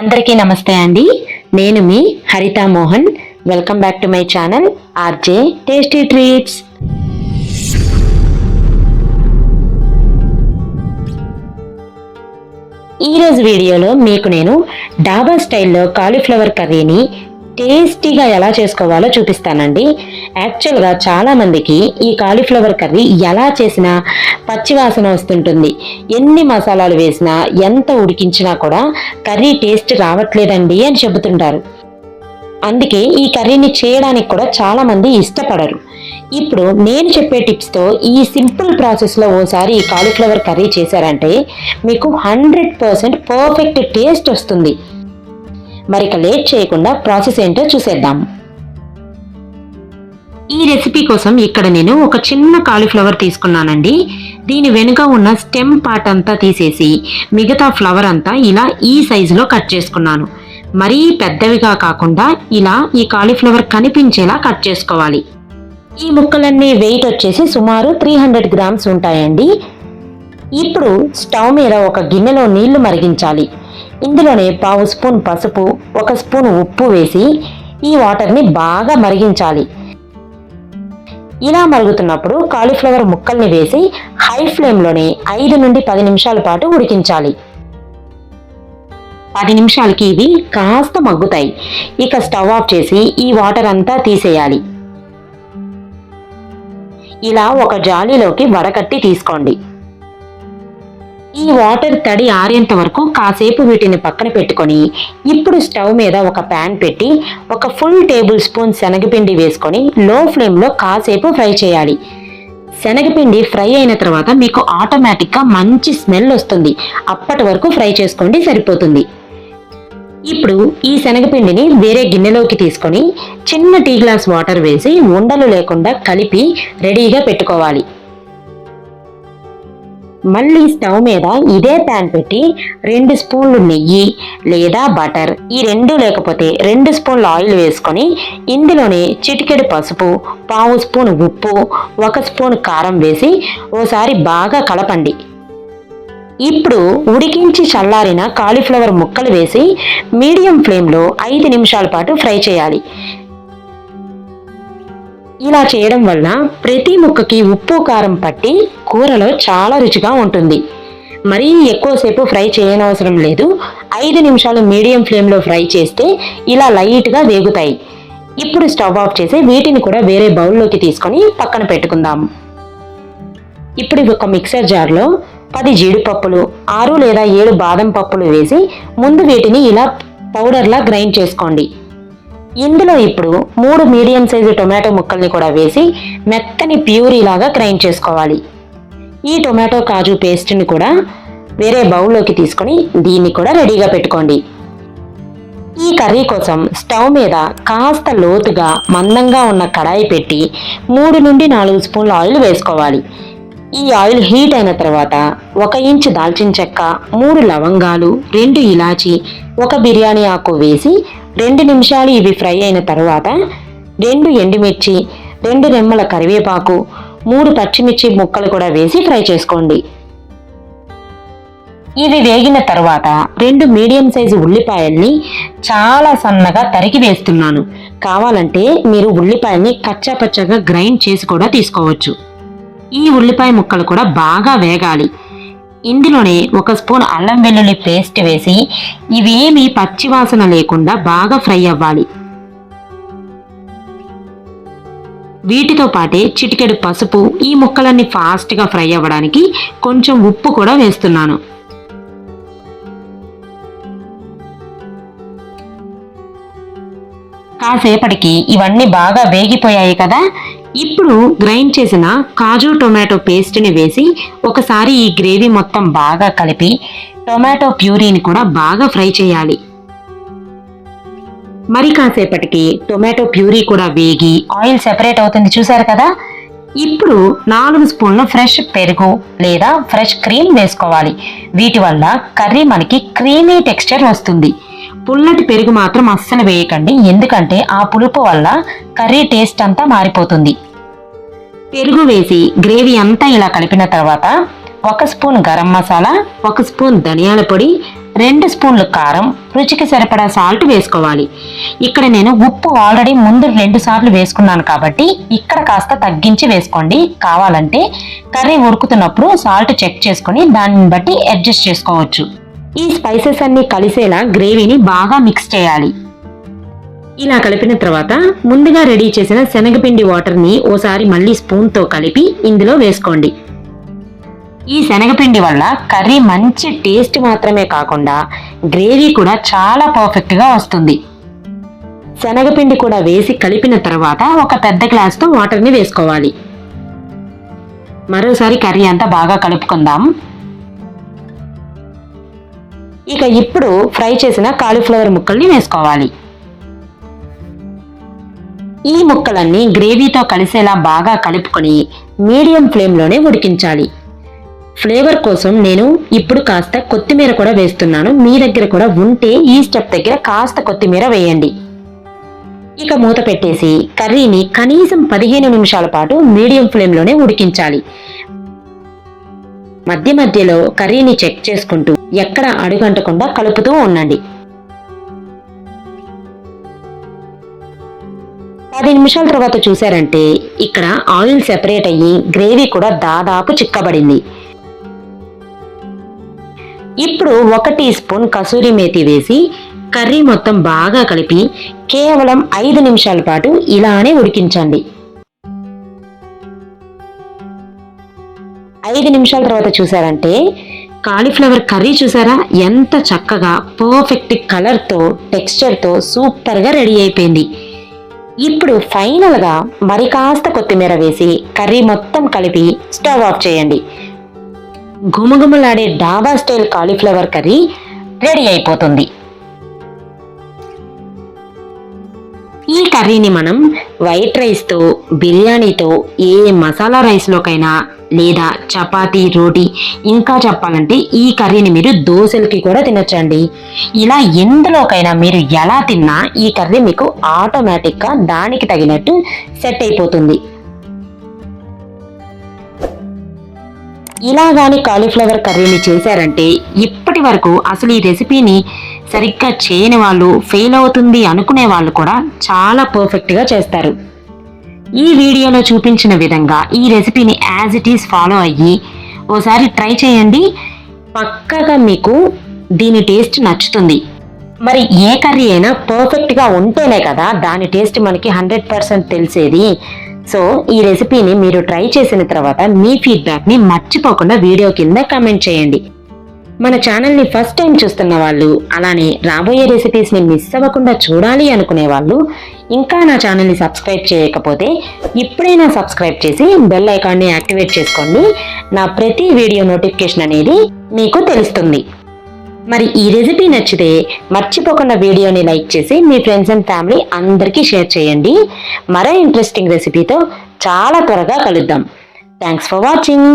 అందరికీ నమస్తే అండి. నేను మీ హరిత Mohan. Welcome back to my channel RJ tasty treats. ఈరోజు వీడియోలో మీకు నేను డాబా స్టైల్లో కాలీఫ్లవర్ కర్రీని టేస్టీగా ఎలా చేసుకోవాలో చూపిస్తానండి. యాక్చువల్గా చాలామందికి ఈ కాలీఫ్లవర్ కర్రీ ఎలా చేసినా పచ్చివాసన వస్తుంటుంది. ఎన్ని మసాలాలు వేసినా ఎంత ఉడికించినా కూడా కర్రీ టేస్ట్ రావట్లేదండి అని చెబుతుంటారు. అందుకే ఈ కర్రీని చేయడానికి కూడా చాలామంది ఇష్టపడరు. ఇప్పుడు నేను చెప్పే టిప్స్తో ఈ సింపుల్ ప్రాసెస్లో ఓసారి ఈ కాలీఫ్లవర్ కర్రీ చేశారంటే మీకు 100% పర్ఫెక్ట్ టేస్ట్ వస్తుంది. మరిక లేట్ చేయకుండా ప్రాసెస్ ఏంటో చూసేద్దాం. ఈ రెసిపీ కోసం ఇక్కడ నేను ఒక చిన్న కాలీఫ్లవర్ తీసుకున్నానండి. దీని వెనుక ఉన్న స్టెమ్ పార్ట్ అంతా తీసేసి మిగతా ఫ్లవర్ అంతా ఇలా ఈ సైజులో కట్ చేసుకున్నాను. మరీ పెద్దవిగా కాకుండా ఇలా ఈ కాలీఫ్లవర్ కనిపించేలా కట్ చేసుకోవాలి. ఈ ముక్కలన్నీ వెయిట్ వచ్చేసి సుమారు 300 గ్రామ్స్ ఉంటాయండి. ఇప్పుడు స్టవ్ మీద ఒక గిన్నెలో నీళ్లు మరిగించాలి. ఇందులోనే 1/2 స్పూన్ పసుపు, 1 స్పూన్ ఉప్పు వేసి ఈ వాటర్ని బాగా మరిగించాలి. ఇలా మరుగుతున్నప్పుడు కాలీఫ్లవర్ ముక్కల్ని వేసి హై ఫ్లేమ్లోనే 5 నుండి 10 నిమిషాల పాటు ఉడికించాలి. 10 నిమిషాలకి ఇవి కాస్త మగ్గుతాయి. ఇక స్టవ్ ఆఫ్ చేసి ఈ వాటర్ అంతా తీసేయాలి. ఇలా ఒక జాలీలోకి వడకట్టి తీసుకోండి. ఈ వాటర్ తడి ఆరేంత వరకు కాసేపు వీటిని పక్కన పెట్టుకొని ఇప్పుడు స్టవ్ మీద ఒక ప్యాన్ పెట్టి ఒక ఫుల్ టేబుల్ స్పూన్ శనగపిండి వేసుకొని లో ఫ్లేమ్లో కాసేపు ఫ్రై చేయాలి. శనగపిండి ఫ్రై అయిన తర్వాత మీకు ఆటోమేటిక్గా మంచి స్మెల్ వస్తుంది. అప్పటి వరకు ఫ్రై చేసుకోండి, సరిపోతుంది. ఇప్పుడు ఈ శనగపిండిని వేరే గిన్నెలోకి తీసుకొని చిన్న టీ గ్లాస్ వాటర్ వేసి ఉండలు లేకుండా కలిపి రెడీగా పెట్టుకోవాలి. మళ్ళీ స్టవ్ మీద ఇదే ప్యాన్ పెట్టి 2 స్పూన్లు నెయ్యి లేదా బటర్, ఈ 2 లేకపోతే 2 స్పూన్ల ఆయిల్ వేసుకొని ఇందులోనే చిటికెడు పసుపు, 1/2 స్పూన్ ఉప్పు, 1 స్పూన్ కారం వేసి ఓసారి బాగా కలపండి. ఇప్పుడు ఉడికించి చల్లారిన కాలీఫ్లవర్ ముక్కలు వేసి మీడియం ఫ్లేమ్లో 5 నిమిషాల పాటు ఫ్రై చేయాలి. ఇలా చేయడం వల్ల ప్రతి ముక్కకి ఉప్పు కారం పట్టి కూరలో చాలా రుచిగా ఉంటుంది. మరీ ఎక్కువసేపు ఫ్రై చేయనవసరం లేదు. 5 నిమిషాలు మీడియం ఫ్లేమ్లో ఫ్రై చేస్తే ఇలా లైట్గా వేగుతాయి. ఇప్పుడు స్టవ్ ఆఫ్ చేసి వీటిని కూడా వేరే బౌల్లోకి తీసుకొని పక్కన పెట్టుకుందాం. ఇప్పుడు ఒక మిక్సర్ జార్లో 10 జీడిపప్పులు, 6 లేదా 7 బాదం పప్పులు వేసి ముందు వీటిని ఇలా పౌడర్లా గ్రైండ్ చేసుకోండి. ఇందులో ఇప్పుడు 3 మీడియం సైజు టొమాటో ముక్కల్ని కూడా వేసి మెత్తని ప్యూరీలాగా గ్రైండ్ చేసుకోవాలి. ఈ టొమాటో కాజు పేస్ట్ని కూడా వేరే బౌల్లోకి తీసుకొని దీన్ని కూడా రెడీగా పెట్టుకోండి. ఈ కర్రీ కోసం స్టవ్ మీద కాస్త లోతుగా మందంగా ఉన్న కడాయి పెట్టి 3 నుండి 4 స్పూన్ల ఆయిల్ వేసుకోవాలి. ఈ ఆయిల్ హీట్ అయిన తర్వాత 1 ఇంచు దాల్చిన చెక్క, 3 లవంగాలు, 2 ఇలాచి, 1 బిర్యానీ ఆకు వేసి 2 నిమిషాలు ఇవి ఫ్రై అయిన తర్వాత 2 ఎండుమిర్చి, 2 రెమ్మల కరివేపాకు, 3 పచ్చిమిర్చి ముక్కలు కూడా వేసి ఫ్రై చేసుకోండి. ఇవి వేగిన తర్వాత 2 మీడియం సైజు ఉల్లిపాయల్ని చాలా సన్నగా తరిగి వేస్తున్నాను. కావాలంటే మీరు ఉల్లిపాయల్ని కచ్చాపచ్చగా గ్రైండ్ చేసి కూడా తీసుకోవచ్చు. ఈ ఉల్లిపాయ ముక్కలు కూడా బాగా వేగాలి. ఇందులోనే 1 స్పూన్ అల్లం వెల్లుల్లి పేస్ట్ వేసి ఇవేమీ పచ్చివాసన లేకుండా బాగా ఫ్రై అవ్వాలి. వీటితో పాటే చిటికెడు పసుపు, ఈ ముక్కలన్నీ ఫాస్ట్గా ఫ్రై అవ్వడానికి కొంచెం ఉప్పు కూడా వేస్తున్నాను. కాసేపటికి ఇవన్నీ బాగా వేగిపోయాయి కదా. ఇప్పుడు గ్రైండ్ చేసిన కాజు టొమాటో పేస్ట్ని వేసి ఒకసారి ఈ గ్రేవీ మొత్తం బాగా కలిపి టొమాటో ప్యూరీని కూడా బాగా ఫ్రై చేయాలి. మరి కాసేపటికి టొమాటో ప్యూరీ కూడా వేగి ఆయిల్ సెపరేట్ అవుతుంది, చూసారు కదా. ఇప్పుడు 4 స్పూన్ల ఫ్రెష్ పెరుగు లేదా ఫ్రెష్ క్రీమ్ వేసుకోవాలి. వీటి వల్ల కర్రీ మనకి క్రీమీ టెక్స్చర్ వస్తుంది. పుల్లటి పెరుగు మాత్రం అస్సలు వేయకండి, ఎందుకంటే ఆ పులుపు వల్ల కర్రీ టేస్ట్ అంతా మారిపోతుంది. పెరుగు వేసి గ్రేవీ అంతా ఇలా కలిపిన తర్వాత 1 స్పూన్ గరం మసాలా, 1 స్పూన్ ధనియాల పొడి, 2 స్పూన్లు కారం, రుచికి సరిపడా సాల్ట్ వేసుకోవాలి. ఇక్కడ నేను ఉప్పు ఆల్రెడీ ముందు 2 సార్లు వేసుకున్నాను కాబట్టి ఇక్కడ కాస్త తగ్గించి వేసుకోండి. కావాలంటే కర్రీ ఉడుకుతున్నప్పుడు సాల్ట్ చెక్ చేసుకొని దానిని బట్టి అడ్జస్ట్ చేసుకోవచ్చు. ఈ స్పైసెస్ అన్ని కలిసేలా గ్రేవీని బాగా మిక్స్ చేయాలి. ఇలా కలిపిన తర్వాత ముందుగా రెడీ చేసిన శనగపిండి వాటర్ని ఓసారి మళ్ళీ స్పూన్తో కలిపి ఇందులో వేసుకోండి. ఈ శనగపిండి వల్ల కర్రీ మంచి టేస్ట్ మాత్రమే కాకుండా గ్రేవీ కూడా చాలా పర్ఫెక్ట్గా వస్తుంది. శనగపిండి కూడా వేసి కలిపిన తర్వాత ఒక పెద్ద గ్లాస్తో వాటర్ని వేసుకోవాలి. మరోసారి కర్రీ అంతా బాగా కలుపుకుందాం. ఇక ఇప్పుడు ఫ్రై చేసిన కాలీఫ్లవర్ ముక్కల్ని వేసుకోవాలి. ఈ ముక్కలన్నీ గ్రేవీతో కలిసేలా బాగా కలుపుకొని మీడియం ఫ్లేమ్లోనే ఉడికించాలి. ఫ్లేవర్ కోసం నేను ఇప్పుడు కాస్త కొత్తిమీర కూడా వేస్తున్నాను. మీ దగ్గర కూడా ఉంటే ఈ స్టెప్ దగ్గర కాస్త కొత్తిమీర వేయండి. ఇక మూత పెట్టేసి కర్రీని కనీసం 15 నిమిషాల పాటు మీడియం ఫ్లేమ్లోనే ఉడికించాలి. మధ్య మధ్యలో కర్రీని చెక్ చేసుకుంటూ ఎక్కడ అడుగంటకుండా కలుపుతూ ఉండండి. 10 నిమిషాల తర్వాత చూసారంటే ఇక్కడ ఆయిల్ సెపరేట్ అయ్యి గ్రేవీ కూడా దాదాపు చిక్కబడింది. ఇప్పుడు 1 టీ స్పూన్ కసూరి మేతి వేసి కర్రీ మొత్తం బాగా కలిపి కేవలం 5 నిమిషాల పాటు ఇలానే ఉడికించండి. 5 నిమిషాల తర్వాత చూసారంటే కాలీఫ్లవర్ కర్రీ చూసారా ఎంత చక్కగా పర్ఫెక్ట్ కలర్తో టెక్స్చర్తో సూపర్గా రెడీ అయిపోయింది. ఇప్పుడు ఫైనల్గా మరి కాస్త కొత్తిమీర వేసి కర్రీ మొత్తం కలిపి స్టవ్ ఆఫ్ చేయండి. గుమగుమలాడే డాబా స్టైల్ కాలీఫ్లవర్ కర్రీ రెడీ అయిపోతుంది. ఈ కర్రీని మనం వైట్ రైస్తో, బిర్యానీతో, ఏ మసాలా రైస్లోకైనా లేదా చపాతీ, రోటీ, ఇంకా చెప్పాలంటే ఈ కర్రీని మీరు దోశలకి కూడా తినొచ్చండి. ఇలా ఎందులోకైనా మీరు ఎలా తిన్నా ఈ కర్రీ మీకు ఆటోమేటిక్గా దానికి తగినట్టు సెట్ అయిపోతుంది. ఇలా కానీ కాలీఫ్లవర్ కర్రీని చేశారంటే ఇప్పటి వరకు అసలు ఈ రెసిపీని సరిగ్గా చేయని వాళ్ళు, ఫెయిల్ అవుతుంది అనుకునే వాళ్ళు కూడా చాలా పర్ఫెక్ట్గా చేస్తారు. ఈ వీడియోలో చూపించిన విధంగా ఈ రెసిపీని యాజ్ ఇట్ ఈస్ ఫాలో అయ్యి ఓసారి ట్రై చేయండి. పక్కాగా మీకు దీని టేస్ట్ నచ్చుతుంది. మరి ఏ కర్రీ అయినా పర్ఫెక్ట్గా ఉంటేనే కదా దాని టేస్ట్ మనకి 100% తెలిసేది. సో ఈ రెసిపీని మీరు ట్రై చేసిన తర్వాత మీ ఫీడ్బ్యాక్ని మర్చిపోకుండా వీడియో కింద కామెంట్ చేయండి. మన ఛానల్ని ఫస్ట్ టైం చూస్తున్న వాళ్ళు, అలానే రాబోయే రెసిపీస్ని మిస్ అవ్వకుండా చూడాలి అనుకునే వాళ్ళు, ఇంకా నా ఛానల్ని సబ్స్క్రైబ్ చేయకపోతే ఇప్పుడైనా సబ్స్క్రైబ్ చేసి బెల్ ఐకాన్ని యాక్టివేట్ చేసుకోండి. నా ప్రతి వీడియో నోటిఫికేషన్ అనేది మీకు తెలుస్తుంది. మరి ఈ రెసిపీ నచ్చితే మర్చిపోకుండా వీడియోని లైక్ చేసి మీ ఫ్రెండ్స్ అండ్ ఫ్యామిలీ అందరికీ షేర్ చేయండి. మరో ఇంట్రెస్టింగ్ రెసిపీతో చాలా త్వరగా కలుద్దాం. Thanks for watching.